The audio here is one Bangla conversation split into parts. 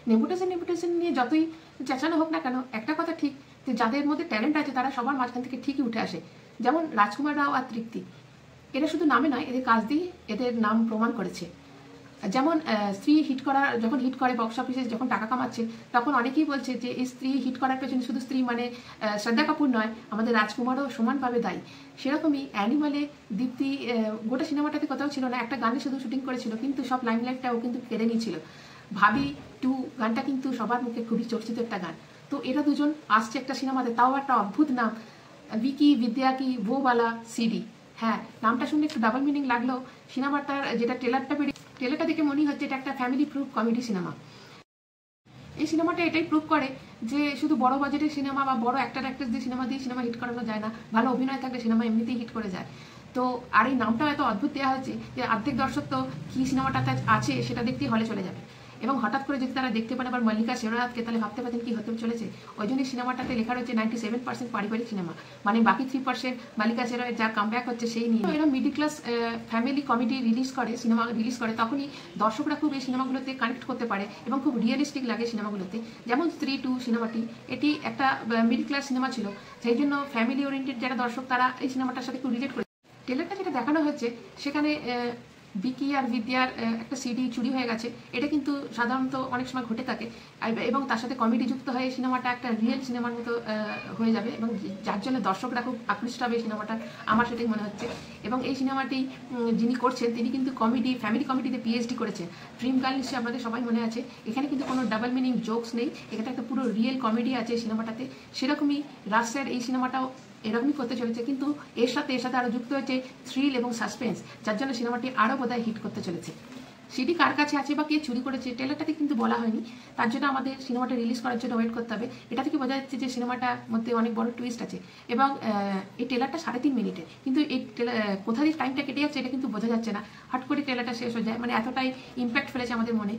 নেপোটিজম নিয়ে যতই চেঁচানো হোক না কেন, একটা কথা ঠিক যে যাদের মধ্যে ট্যালেন্ট আছে তারা সবার মাঝখান থেকে ঠিকই উঠে আসে। যেমন রাজকুমার রাও আর তৃপ্তি, এরা শুধু নামে নয়, এদের কাজ দিয়ে এদের নাম প্রমাণ করেছে। যেমন স্ত্রী যখন হিট করে বক্স অফিসে, যখন টাকা কামাচ্ছে, তখন অনেকেই বলছে যে এই স্ত্রী হিট করার পেছনে শুধু স্ত্রী মানে শ্রদ্ধা কাপুর নয়, আমাদের রাজকুমারও সমানভাবে দায়ী। সেরকমই অ্যানিমালে দীপ্তি গোটা সিনেমাটাতে কোথাও ছিল না, একটা গানে শুধু শুটিং করেছিল, কিন্তু সব লাইমলাইটটাও কিন্তু কেড়ে নিয়েছিল। ভাবি 2 গানটা কিন্তু সবার মুখে খুবই চর্চিত একটা গান। তো এরা দুজন আসছে একটা সিনেমাতে, তাও একটা অদ্ভুত নাম, বিকি বিদ্যা কি বোবালা সিডি। হ্যাঁ, নামটা শুনলে একটু ডাবল মিনিং লাগলেও সিনেমাটার যেটা ট্রেলারটা দেখে মনে হচ্ছে এটা একটা ফ্যামিলি প্রুফ কমেডি সিনেমা। এই সিনেমাটা এটাই প্রুভ করে যে শুধু বড় বাজেটের সিনেমা বা বড় অ্যাক্ট্রেস দিয়ে সিনেমা হিট করানো যায় না, ভালো অভিনয় থাকলে সিনেমা এমনিতেই হিট করে যায়। তো আর এই নামটাও এত অদ্ভুত দেওয়া হয়েছে যে অর্ধেক দর্শক তো কী সিনেমাটাতে আছে সেটা দেখতেই হলে চলে যাবে। এবং হঠাৎ করে যদি তারা দেখতে পান আবার মল্লিকা শেরওয়াতকে, তাহলে ভাবতে পারছেন কী হতে চলেছে। ওই জন্যই সিনেমাটাতে লেখা রয়েছে 97% পারিবারিক সিনেমা, মানে বাকি 3% মল্লিকা শেরওয়াত যা কামব্যাক হচ্ছে সেই নিয়ে। এরা middle class family comedy cinema release করে, তখনই দর্শকরা খুব এই সিনেমাগুলোতে কানেক্ট করতে পারে এবং খুব রিয়েলিস্টিক লাগে সিনেমাগুলোতে। যেমন স্ত্রী 2 সিনেমাটি, এটি একটা মিডিল ক্লাস সিনেমা ছিল, সেই জন্য ফ্যামিলি ওরিয়েন্টেড যারা দর্শক তারা এই সিনেমাটার সাথে খুব রিলেট করে। ট্রেলারটা যেটা দেখানো হচ্ছে সেখানে বিকি আর বিদ্যার একটা সিডি চুরি হয়ে গেছে, এটা কিন্তু সাধারণত অনেক সময় ঘটে থাকে, এবং তার সাথে কমেডি যুক্ত হয়ে সিনেমাটা একটা রিয়েল সিনেমার মতো হয়ে যাবে, এবং যার জন্য দর্শকরা খুব আকৃষ্ট হবে এই সিনেমাটা, আমার সেটাই মনে হচ্ছে। এবং এই সিনেমাটি যিনি করছেন তিনি কিন্তু ফ্যামিলি কমেডিতে পিএইচডি করেছেন। ড্রিম গার্ল নিশ্চয়ই আপনাদের সবাই মনে আছে, এখানে কিন্তু কোনো ডাবল মিনিং জোকস নেই, এখানে একটা পুরো রিয়েল কমেডি আছে সিনেমাটাতে। সেরকমই রাজের এই সিনেমাটাও এরকমই করতে চলেছে, কিন্তু এর সাথে আরও যুক্ত হয়েছে থ্রিল এবং সাসপেন্স, যার জন্য সিনেমাটি আরও বোধহয় হিট করতে চলেছে। সিডি কার কাছে আছে বা কে চুরি করেছে ট্রেলারটাতে কিন্তু বলা হয়নি, তার জন্য আমাদের সিনেমাটা রিলিজ করার জন্য ওয়েট করতে হবে। এটা থেকে বোঝা যাচ্ছে যে সিনেমাটার মধ্যে অনেক বড় টুইস্ট আছে, এবং এই ট্রেলারটা 3.5 মিনিটের, কিন্তু এই কোথা দিয়ে টাইমটা কেটে যাচ্ছে এটা কিন্তু বোঝা যাচ্ছে না, হট করে ট্রেলারটা শেষ হয়ে যায়, মানে এতটাই ইম্প্যাক্ট ফেলেছে আমাদের মনে।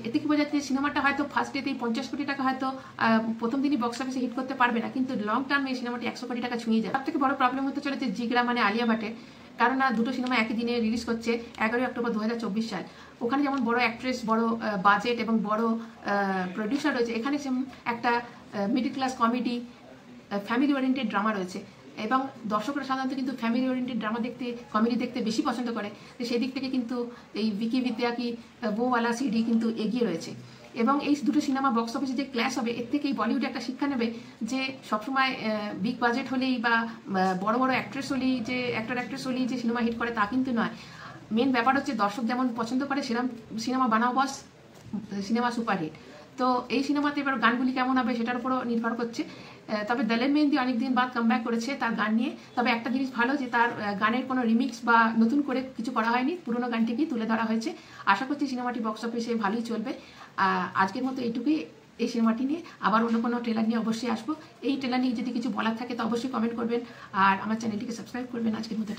এতে কি বোঝা যাচ্ছে সিনেমাটা হয়তো ফার্স্ট ডেতেই 50 কোটি টাকা হয়তো প্রথম দিনই বক্স অফিসে হিট করতে পারবে না, কিন্তু লং টার্মে এই সিনেমাটি 100 কোটি টাকা ছুঁয়ে যায়। সব থেকে বড় প্রবলেম হতে চলেছে জিগরা মানে আলিয়া ভাটের, কারণ দুটো সিনেমা একই দিনে রিলিজ করছে 11 অক্টোবর 2024 সাল। ওখানে যেমন বড় অ্যাক্ট্রেস, বড় বাজেট এবং বড় প্রডিউসার রয়েছে, এখানে একটা middle class comedy family oriented drama রয়েছে, এবং দর্শকরা সাধারণত কিন্তু ফ্যামিলি ওরিয়েন্টেড ড্রামা দেখতে, কমেডি দেখতে বেশি পছন্দ করে। তো সেই দিক থেকে কিন্তু এই বিকি বিদ্যা কি বোওয়ালা সিডি কিন্তু এগিয়ে রয়েছে। এবং এই দুটো সিনেমা বক্স অফিসে যে ক্ল্যাশ হবে, এর থেকেই বলিউডে একটা শিক্ষা নেবে যে সবসময় বিগ বাজেট হলেই বা বড় বড় অ্যাক্ট্রেস হলেই যে অ্যাক্ট্রেস হলেই যে সিনেমা হিট করে তা কিন্তু নয়। মেন ব্যাপার হচ্ছে দর্শক যেমন পছন্দ করে সেরকম সিনেমা বানাও বস, সিনেমা সুপারহিট। তো এই সিনেমাতে এবার গানগুলি কেমন হবে সেটার উপরও নির্ভর করছে। তবে দলের মেহেন্দি অনেকদিন বাদ কামব্যাক করেছে তার গান নিয়ে, তবে একটা জিনিস ভালো যে তার গানের কোনো রিমিক্স বা নতুন করে কিছু করা হয়নি, পুরোনো গানটিকেই তুলে ধরা হয়েছে। আশা করছি সিনেমাটি বক্স অফিসে ভালোই চলবে। আজকের মতো এইটুকুই এই সিনেমাটি নিয়ে, আবার অন্য কোনো ট্রেলার নিয়ে অবশ্যই আসবো। এই ট্রেলার নিয়ে যদি কিছু বলার থাকে তো অবশ্যই কমেন্ট করবেন, আর আমার চ্যানেলটিকে সাবস্ক্রাইব করবেন। আজকের মতো